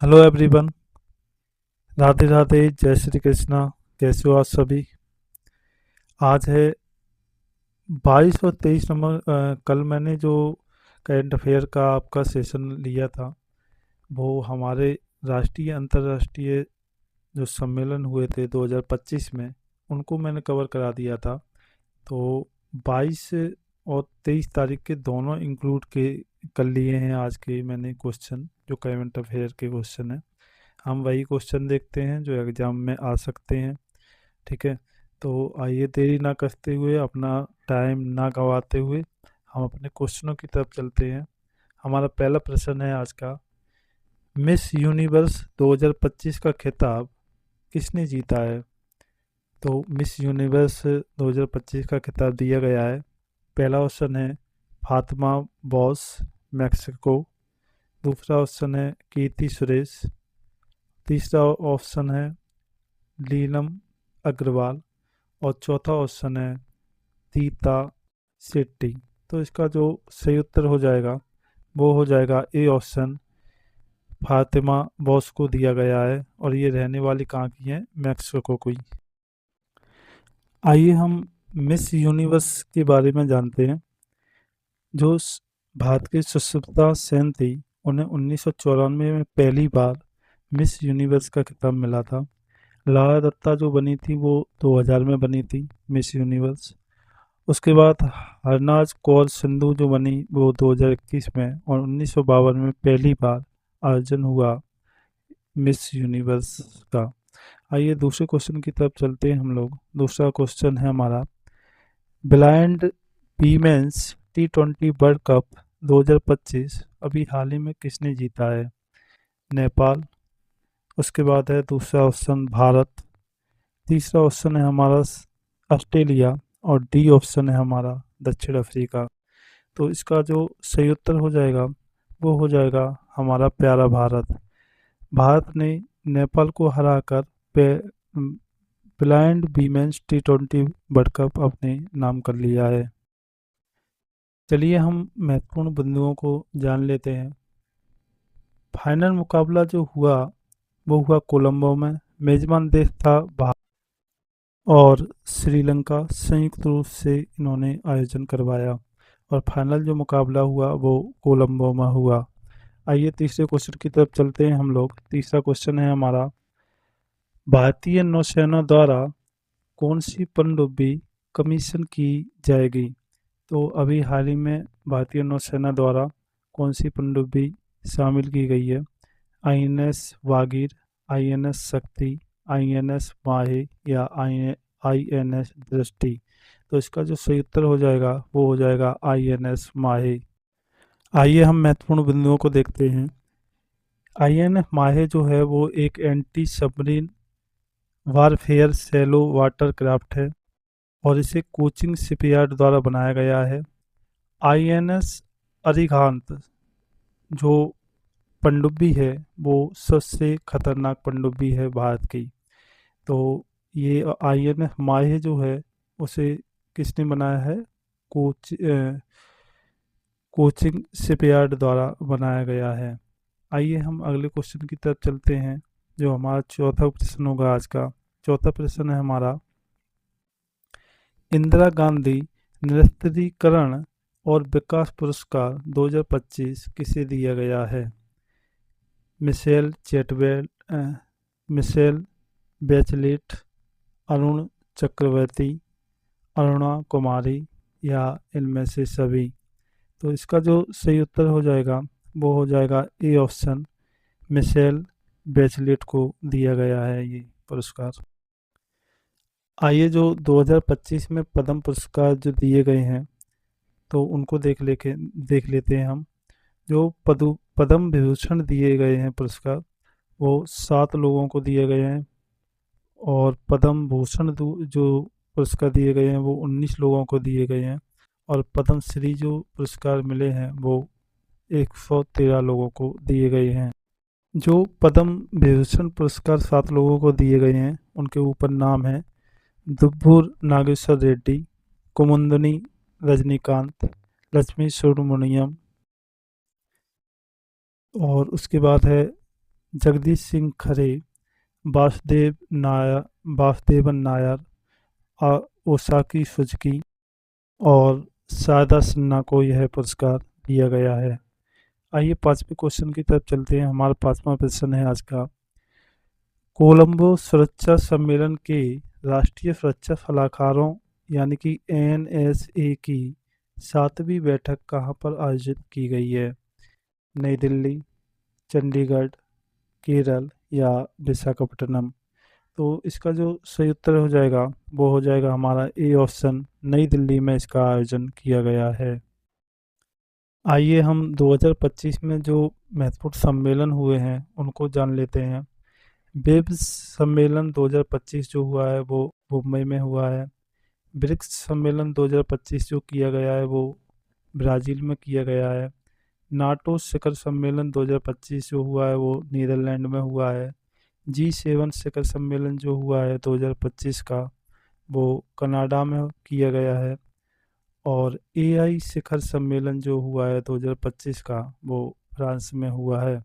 Hello everyone. Radhe Radhe, जय श्री कृष्णा। कैसे हो आप सभी? आज है 22 और 23 नंबर। कल मैंने जो करंट अफेयर का आपका सेशन लिया था, वो हमारे राष्ट्रीय अंतर्राष्ट्रीय जो सम्मेलन हुए थे 2025 में, उनको मैंने कवर करा दिया था। तो 22 और 23 तारीख के दोनों इंक्लूड के कर लिए हैं आज के मैंने क्वेश्चन, जो करंट अफेयर के क्वेश्चन हैं। हम वही क्वेश्चन देखते हैं जो एग्जाम में आ सकते हैं। ठीक है, तो आइए देरी ना करते हुए, अपना टाइम ना गवाते हुए हम अपने क्वेश्चनों की तरफ चलते हैं। हमारा पहला प्रश्न है आज का, मिस यूनिवर्स 2025 का खिताब किसने जीता है? तो मिस यूनिवर्स 2025 का खिताब दिया गया है। पहला ऑप्शन है फातिमा बॉस, मैक्सिको। दूसरा ऑप्शन है कीर्ति सुरेश। तीसरा ऑप्शन है नीलम अग्रवाल। और चौथा ऑप्शन है दीता शेट्टी। तो इसका जो सही उत्तर हो जाएगा वो हो जाएगा ए ऑप्शन, फातिमा बॉस को दिया गया है, और ये रहने वाली कहाँ की है? मैक्सिको की। आइए हम मिस यूनिवर्स के बारे में जानते हैं। जो भारत की सुष्मिता सेन थी, उन्हें 1994 में पहली बार मिस यूनिवर्स का खिताब मिला था। लारा दत्ता जो बनी थी वो 2000 में बनी थी मिस यूनिवर्स। उसके बाद हरनाज कौर सिंधु जो बनी वो 2021 में, और 1952 में पहली बार आयोजन हुआ मिस यूनिवर्स का। आइए दूसरे क्वेश्चन की तरफ चलते हैं हम लोग। दूसरा क्वेश्चन है हमारा, blind women's T20 world cup 2025 अभी हाल ही में किसने जीता है? नेपाल। उसके बाद है दूसरा ऑप्शन भारत। तीसरा ऑप्शन है हमारा ऑस्ट्रेलिया। और डी ऑप्शन है हमारा दक्षिण अफ्रीका। तो इसका जो सही उत्तर हो जाएगा वो हो जाएगा हमारा प्यारा भारत। भारत ने नेपाल को हराकर blind women's T20 world cup अपने नाम कर लिया है। चलिए हम महत्वपूर्ण बिंदुओं को जान लेते हैं। फाइनल मुकाबला जो हुआ वो हुआ कोलंबो में। मेजबान देश था भारत और श्रीलंका, संयुक्त रूप से इन्होंने आयोजन करवाया। और फाइनल जो मुकाबला हुआ वो कोलंबो में हुआ। आइए तीसरे क्वेश्चन की तरफ चलते हैं हम लोग। तीसरा क्वेश्चन है हमारा, भारतीय नौसेना द्वारा कौन सी पनडुब्बी कमीशन की जाएगी? तो अभी हाल ही में भारतीय नौसेना द्वारा कौन सी पनडुब्बी शामिल की गई है? INS वागीर, INS शक्ति, INS माहे या INS दृष्टि। तो इसका जो सही उत्तर हो जाएगा वो हो जाएगा INS माहे। आइए हम महत्वपूर्ण बिंदुओं को देखते हैं। INS माहे जो है वो एक anti submarine warfare shallow water craft है, और इसे कोचिंग शिपयार्ड द्वारा बनाया गया है। INS अरिहंत जो पनडुब्बी है वो सबसे खतरनाक पनडुब्बी है भारत की। तो ये INS माहे जो है उसे किसने बनाया है? कोचिंग शिपयार्ड द्वारा बनाया गया है। आइए हम अगले क्वेश्चन की तरफ चलते हैं, जो हमारा चौथा प्रश्न होगा आज का। चौथा प्रश्न है हमारा, इंदिरा गांधी निरस्त्रीकरण और विकास पुरस्कार 2025 किसे दिया गया है? मिशेल चैटवेल, मिशेल बैचलेट, अरुण चक्रवर्ती, अरुणा कुमारी, या इनमें से सभी। तो इसका जो सही उत्तर हो जाएगा वो हो जाएगा ए ऑप्शन, मिशेल बैचलेट को दिया गया है ये पुरस्कार। आइए जो 2025 में पद्म पुरस्कार जो दिए गए हैं, तो उनको देख लेते हैं हम। जो पद्म विभूषण दिए गए हैं पुरस्कार, वो 7 लोगों को दिए गए हैं। और पद्म भूषण जो पुरस्कार दिए गए हैं वो 19 लोगों को दिए गए हैं। और पद्म श्री जो पुरस्कार मिले हैं वो 113 लोगों को दिए गए हैं। जो पद्म विभूषण पुरस्कार 7 लोगों को दिए गए हैं उनके ऊपर नाम है दुव्वूर नागेश्वर रेड्डी, कुमुदनी रजनीकांत, लक्ष्मी सुब्रमण्यम। और उसके बाद है जगदीश सिंह खरे, वासुदेवन नायर, ओसाकी सुजुकी और शारदा सिन्हा को यह पुरस्कार दिया गया है। आइए पांचवें क्वेश्चन की तरफ चलते हैं। हमारा पांचवा प्रश्न है आज का, कोलंबो सुरक्षा सम्मेलन के राष्ट्रीय सुरक्षा सलाहकारों यानी कि एनएसए की 7वीं बैठक कहाँ पर आयोजित की गई है? नई दिल्ली, चंडीगढ़, केरल या विशाखापट्टनम? तो इसका जो सही उत्तर हो जाएगा वो हो जाएगा हमारा ए ऑप्शन, नई दिल्ली में इसका आयोजन किया गया है। आइए हम 2025 में जो महत्वपूर्ण सम्मेलन हुए हैं उनको जान लेते हैं। बिब्स सम्मेलन 2025 जो हुआ है वो मुंबई में हुआ है। ब्रिक्स सम्मेलन 2025 जो किया गया है वो ब्राज़ील में किया गया है। नाटो शिखर सम्मेलन 2025 जो हुआ है वो नीदरलैंड में हुआ है। G7 शिखर सम्मेलन जो हुआ है 2025 का वो कनाडा में किया गया है। और AI शिखर सम्मेलन जो हुआ है 2025 का वो फ्रांस में हुआ है।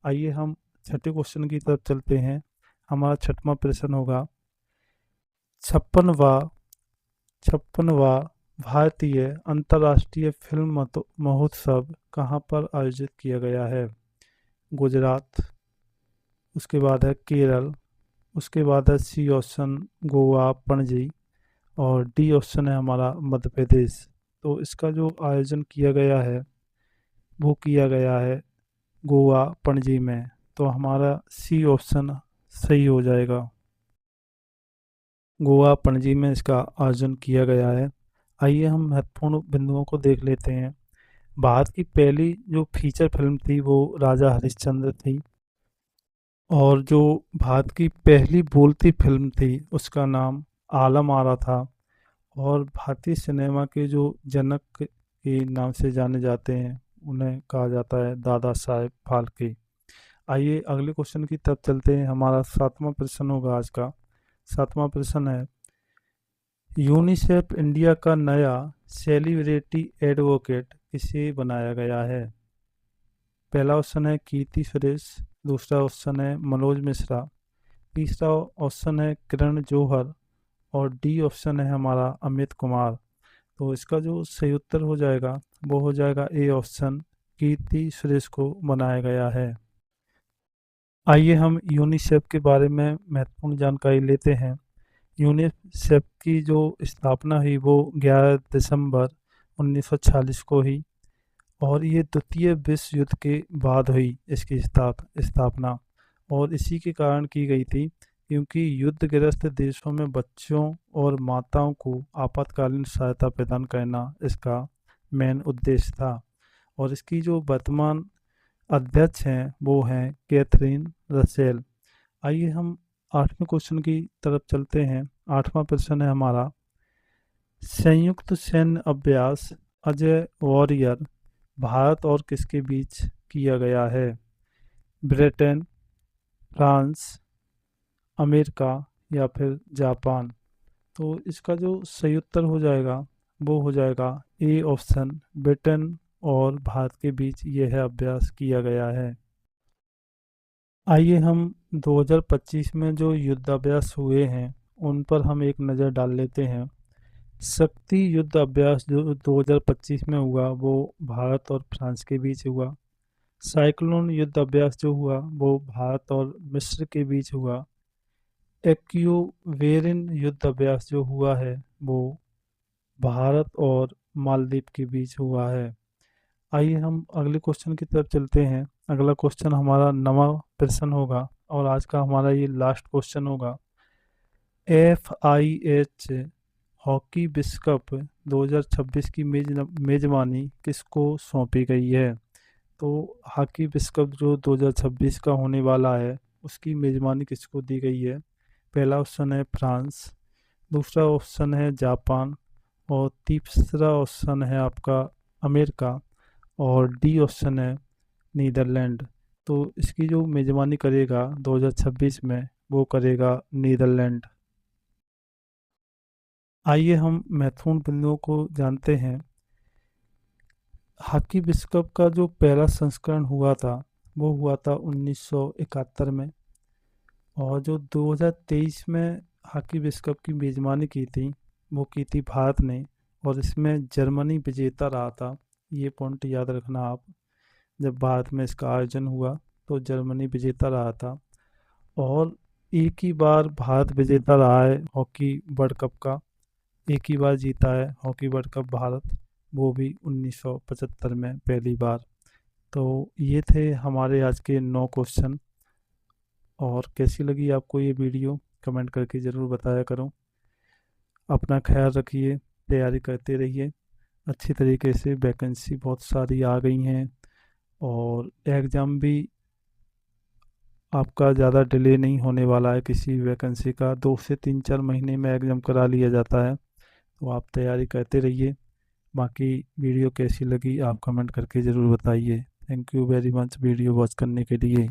आइए हम छठे क्वेश्चन की तरफ चलते हैं। हमारा छठवां प्रश्न होगा, छप्पनवा भारतीय अंतर्राष्ट्रीय फिल्म महोत्सव कहाँ पर आयोजित किया गया है? गुजरात, उसके बाद है केरल, उसके बाद है सी ऑप्शन गोवा पणजी और डी ऑप्शन है हमारा मध्य प्रदेश। तो इसका जो आयोजन किया गया है वो किया गया है गोवा पणजी में। तो हमारा सी ऑप्शन सही हो जाएगा, गोवा पणजी में इसका आयोजन किया गया है। आइए हम महत्वपूर्ण बिंदुओं को देख लेते हैं। भारत की पहली जो फीचर फिल्म थी वो राजा हरिश्चंद्र थी, और जो भारत की पहली बोलती फिल्म थी उसका नाम आलम आरा था। और भारतीय सिनेमा के जो जनक के नाम से जाने जाते हैं उन्हें कहा जाता है दादा साहेब फाल्के। आइए अगले क्वेश्चन की तरफ चलते हैं। हमारा सातवां प्रश्न होगा आज का। सातवां प्रश्न है, यूनिसेफ इंडिया का नया सेलिब्रिटी एडवोकेट किसे बनाया गया है? पहला ऑप्शन है कीर्ति सुरेश, दूसरा ऑप्शन है मनोज मिश्रा, तीसरा ऑप्शन है किरण जौहर और डी ऑप्शन है हमारा अमित कुमार। तो इसका जो सही उत्तर हो जाएगा वो हो जाएगा ए ऑप्शन, कीर्ति सुरेश को बनाया गया है। आइए हम यूनिसेफ के बारे में महत्वपूर्ण जानकारी लेते हैं। यूनिसेफ की जो स्थापना हुई वो 11 दिसंबर 1946 को हुई, और ये द्वितीय विश्व युद्ध के बाद हुई इसकी स्थापना। और इसी के कारण की गई थी क्योंकि युद्धग्रस्त देशों में बच्चों और माताओं को आपातकालीन सहायता प्रदान करना इसका मेन उद्देश्य था। और इसकी जो वर्तमान अध्यक्ष हैं वो हैं कैथरीन रसेल। आइए हम आठवें क्वेश्चन की तरफ चलते हैं। आठवां प्रश्न है हमारा, संयुक्त सैन्य अभ्यास अजय वॉरियर भारत और किसके बीच किया गया है? ब्रिटेन, फ्रांस, अमेरिका या फिर जापान? तो इसका जो सही उत्तर हो जाएगा वो हो जाएगा ए ऑप्शन, ब्रिटेन और भारत के बीच यह अभ्यास किया गया है। आइए हम 2025 में जो युद्धाभ्यास हुए हैं उन पर हम एक नज़र डाल लेते हैं। शक्ति युद्ध अभ्यास जो 2025 में हुआ वो भारत और फ्रांस के बीच हुआ। साइक्लोन युद्ध अभ्यास जो हुआ वो भारत और मिस्र के बीच हुआ। एक्यूवेरिन युद्ध अभ्यास जो हुआ है वो भारत और मालदीव के बीच हुआ है। आइए हम अगले क्वेश्चन की तरफ चलते हैं। अगला क्वेश्चन हमारा नवा प्रश्न होगा और आज का हमारा ये लास्ट क्वेश्चन होगा। FIH हॉकी विश्व कप 2026 की मेजबानी किसको सौंपी गई है? तो हॉकी विश्व कप जो 2026 का होने वाला है उसकी मेजबानी किसको दी गई है? पहला ऑप्शन है फ्रांस, दूसरा ऑप्शन है जापान और तीसरा ऑप्शन है आपका अमेरिका और डी ऑप्शन है नीदरलैंड। तो इसकी जो मेजबानी करेगा 2026 में वो करेगा नीदरलैंड। आइए हम महत्वपूर्ण बिंदुओं को जानते हैं। हॉकी विश्व कप का जो पहला संस्करण हुआ था वो हुआ था 1971 में। और जो 2023 में हॉकी विश्व कप की मेज़बानी की थी वो की थी भारत ने, और इसमें जर्मनी विजेता रहा था। ये पॉइंट याद रखना आप। जब भारत में इसका आयोजन हुआ तो जर्मनी विजेता रहा था। और एक ही बार भारत विजेता रहा है हॉकी वर्ल्ड कप का। एक ही बार जीता है हॉकी वर्ल्ड कप भारत, वो भी 1975 में पहली बार। तो ये थे हमारे आज के 9 क्वेश्चन। और कैसी लगी आपको ये वीडियो कमेंट करके ज़रूर बताया करो। अपना ख्याल रखिए, तैयारी करते रहिए अच्छी तरीके से। वैकेंसी बहुत सारी आ गई हैं, और एग्ज़ाम भी आपका ज़्यादा डिले नहीं होने वाला है। किसी वैकेंसी का 2 से 3 4 महीने में एग्ज़ाम करा लिया जाता है। तो आप तैयारी करते रहिए। बाकी वीडियो कैसी लगी आप कमेंट करके ज़रूर बताइए। Thank you very much video watch करने के लिए।